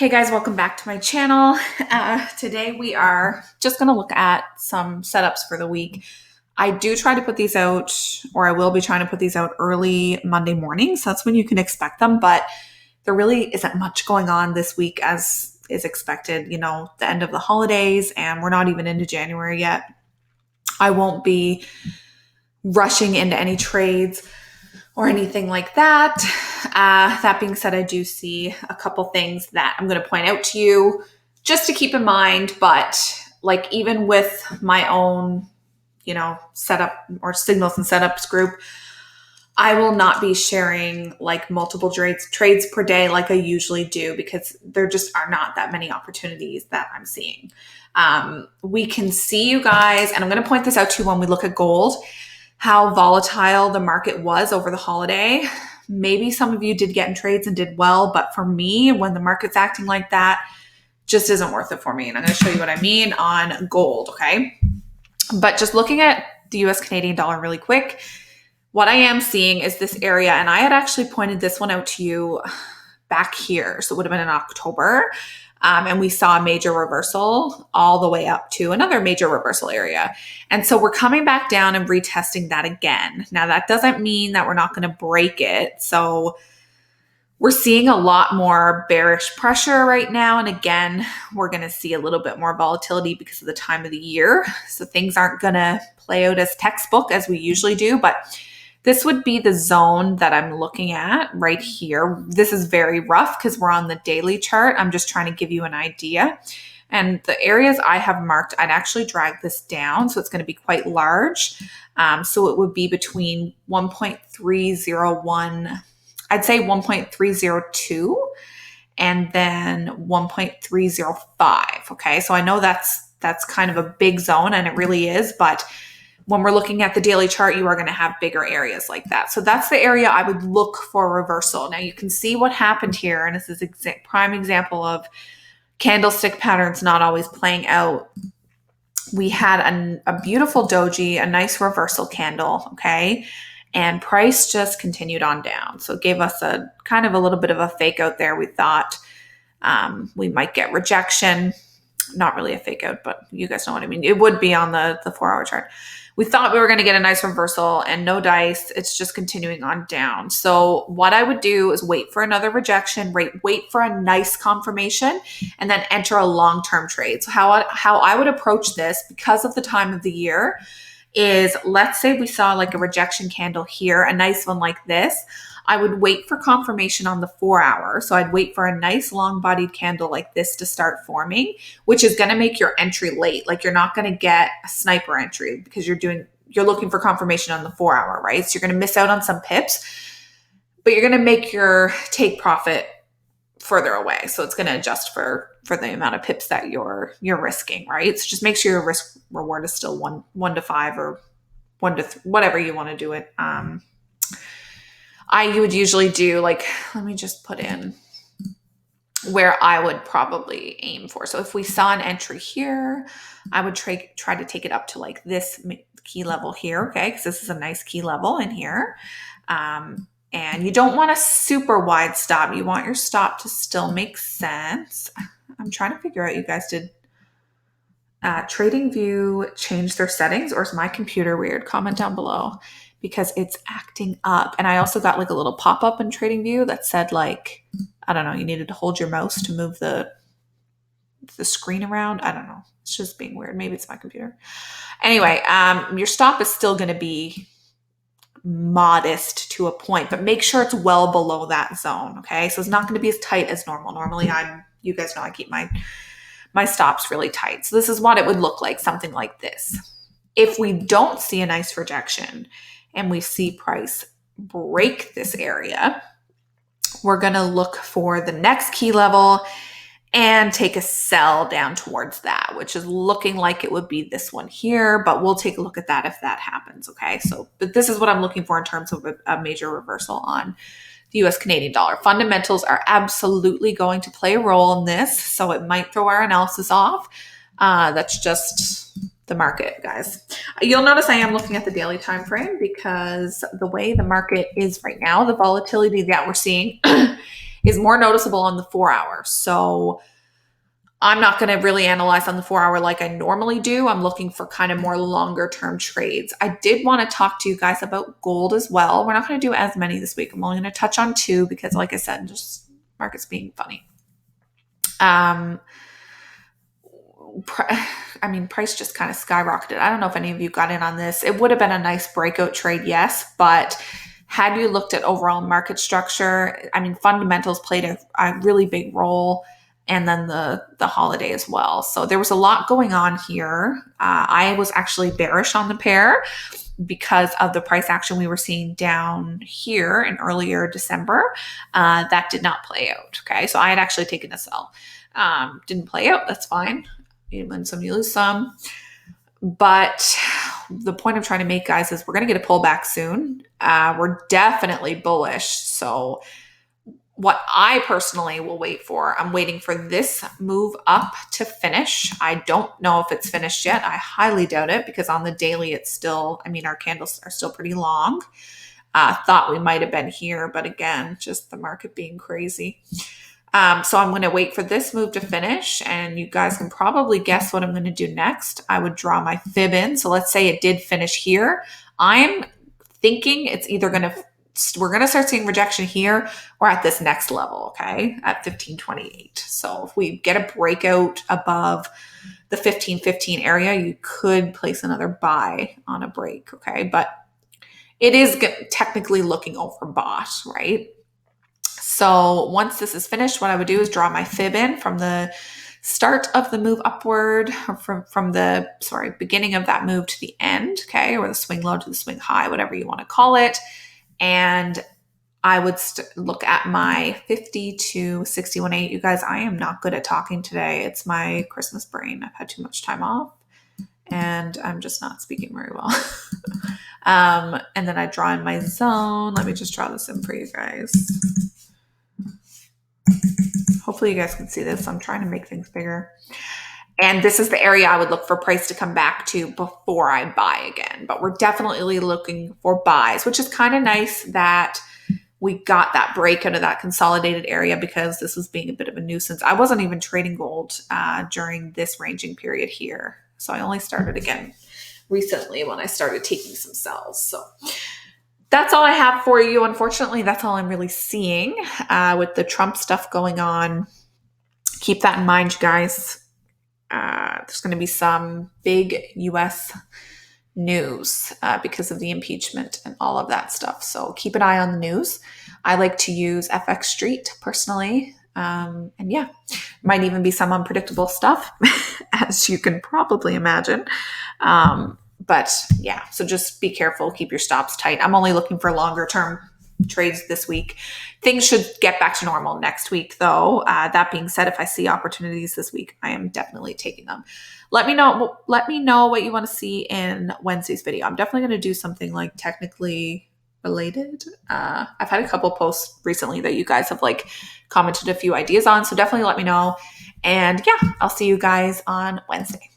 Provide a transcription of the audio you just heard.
Hey guys, welcome back to my channel. Today we are just going to look at some setups for the week. I do try to put these out, or I will be trying to put these out early Monday morning. So that's when you can expect them. But there really isn't much going on this week as is expected. The end of the holidays, and we're not even into January yet. I won't be rushing into any trades or anything like that. That being said, I do see a couple things that I'm going to point out to you just to keep in mind. But like even with my own, setup or signals and setups group, I will not be sharing like multiple trades per day like I usually do because there just are not that many opportunities that I'm seeing. We can see you guys, and I'm going to point this out to you when we look at gold, how volatile the market was over the holiday. Maybe some of you did get in trades and did well, but for me, when the market's acting like that, just isn't worth it for me. And I'm going to show you what I mean on gold, okay? But just looking at the US Canadian dollar really quick, what I am seeing is this area, and I had actually pointed this one out to you back here. So it would have been in October. And we saw a major reversal all the way up to another major reversal area. And so we're coming back down and retesting that again. Now, that doesn't mean that we're not going to break it. So we're seeing a lot more bearish pressure right now. And again, we're going to see a little bit more volatility because of the time of the year. So things aren't going to play out as textbook as we usually do. But this would be the zone that I'm looking at right here. This is very rough because we're on the daily chart. I'm just trying to give you an idea. And the areas I have marked, I'd actually drag this down. So it's going to be quite large. So it would be between 1.301, I'd say 1.302 and then 1.305. Okay. So I know that's kind of a big zone, and it really is, but when we're looking at the daily chart, you are going to have bigger areas like that. So that's the area I would look for reversal. Now you can see what happened here, and this is a prime example of candlestick patterns not always playing out. We had a beautiful doji, a nice reversal candle, okay? And price just continued on down. So it gave us a kind of a little bit of a fake out there. We thought we might get rejection. Not really a fake out, but you guys know what I mean. It would be on the 4-hour chart. We thought we were going to get a nice reversal, and no dice. It's just continuing on down. So what I would do is wait for another rejection, wait for a nice confirmation, and then enter a long-term trade. So how I would approach this, because of the time of the year, is let's say we saw like a rejection candle here, a nice one like this. I would wait for confirmation on the 4-hour. So I'd wait for a nice long-bodied candle like this to start forming, which is going to make your entry late. Like you're not going to get a sniper entry because you're looking for confirmation on the 4-hour, right? So you're going to miss out on some pips, but you're going to make your take profit further away. So it's going to adjust for the amount of pips that you're risking, right? So just make sure your risk reward is still 1 to 5 or 1 to whatever you want to do it. I would usually do like, let me just put in where I would probably aim for. So if we saw an entry here, I would try to take it up to like this key level here, okay? Because this is a nice key level in here. And you don't want a super wide stop. You want your stop to still make sense. I'm trying to figure out, you guys, did TradingView change their settings, or is my computer weird? Comment down below, because it's acting up. And I also got like a little pop-up in TradingView that said like, I don't know, you needed to hold your mouse to move the screen around. I don't know. It's just being weird. Maybe it's my computer. Anyway, your stop is still going to be modest to a point, but make sure it's well below that zone. Okay. So it's not going to be as tight as normal. Normally you guys know I keep my stops really tight. So this is what it would look like, something like this. If we don't see a nice rejection and we see price break this area, we're going to look for the next key level and take a sell down towards that, which is looking like it would be this one here, but we'll take a look at that if that happens, okay? So, but this is what I'm looking for in terms of a major reversal on the US Canadian dollar. Fundamentals are absolutely going to play a role in this, so it might throw our analysis off. That's just the market, guys. You'll notice I am looking at the daily time frame because the way the market is right now, the volatility that we're seeing is more noticeable on the 4 hour. So I'm not going to really analyze on the 4 hour like I normally do. I'm looking for kind of more longer term trades. I did want to talk to you guys about gold as well. We're not going to do as many this week. I'm only going to touch on two because, like I said, just markets being funny. Price just kind of skyrocketed. I don't know if any of you got in on this. It would have been a nice breakout trade, yes, but had you looked at overall market structure, fundamentals played a really big role, and then the holiday as well. So there was a lot going on here. I was actually bearish on the pair because of the price action we were seeing down here in earlier December. That did not play out. Okay, so I had actually taken a sell. Didn't play out. That's fine. You win some, you lose some. But the point I'm trying to make, guys, is we're going to get a pullback soon. We're definitely bullish. So what I personally will wait for, I'm waiting for this move up to finish. I don't know if it's finished yet. I highly doubt it because on the daily, it's still, our candles are still pretty long. Thought we might have been here, but again, just the market being crazy. So I'm going to wait for this move to finish, and you guys can probably guess what I'm going to do next. I would draw my fib in. So let's say it did finish here. I'm thinking it's either we're going to start seeing rejection here or at this next level, okay, at 1528. So if we get a breakout above the 1515 area, you could place another buy on a break, okay? But it is technically looking overbought, right? So once this is finished, what I would do is draw my fib in from the start of the move upward, or from the beginning of that move to the end, okay, or the swing low to the swing high, whatever you want to call it. And I would look at my 50 to 61.8. You guys, I am not good at talking today. It's my Christmas brain. I've had too much time off, and I'm just not speaking very well. And then I draw in my zone. Let me just draw this in for you guys. Hopefully you guys can see this. I'm trying to make things bigger. And this is the area I would look for price to come back to before I buy again. But we're definitely looking for buys, which is kind of nice that we got that break out of that consolidated area because this was being a bit of a nuisance. I wasn't even trading gold during this ranging period here. So I only started again recently when I started taking some sells. So that's all I have for you. Unfortunately, that's all I'm really seeing with the Trump stuff going on. Keep that in mind, you guys. There's going to be some big U.S. news because of the impeachment and all of that stuff. So keep an eye on the news. I like to use FX Street personally. And yeah, might even be some unpredictable stuff, as you can probably imagine. But yeah, so just be careful. Keep your stops tight. I'm only looking for longer term trades this week. Things should get back to normal next week, though. That being said, if I see opportunities this week, I am definitely taking them. Let me know what you want to see in Wednesday's video. I'm definitely going to do something like technically related. I've had a couple posts recently that you guys have commented a few ideas on, so definitely let me know. And yeah, I'll see you guys on Wednesday.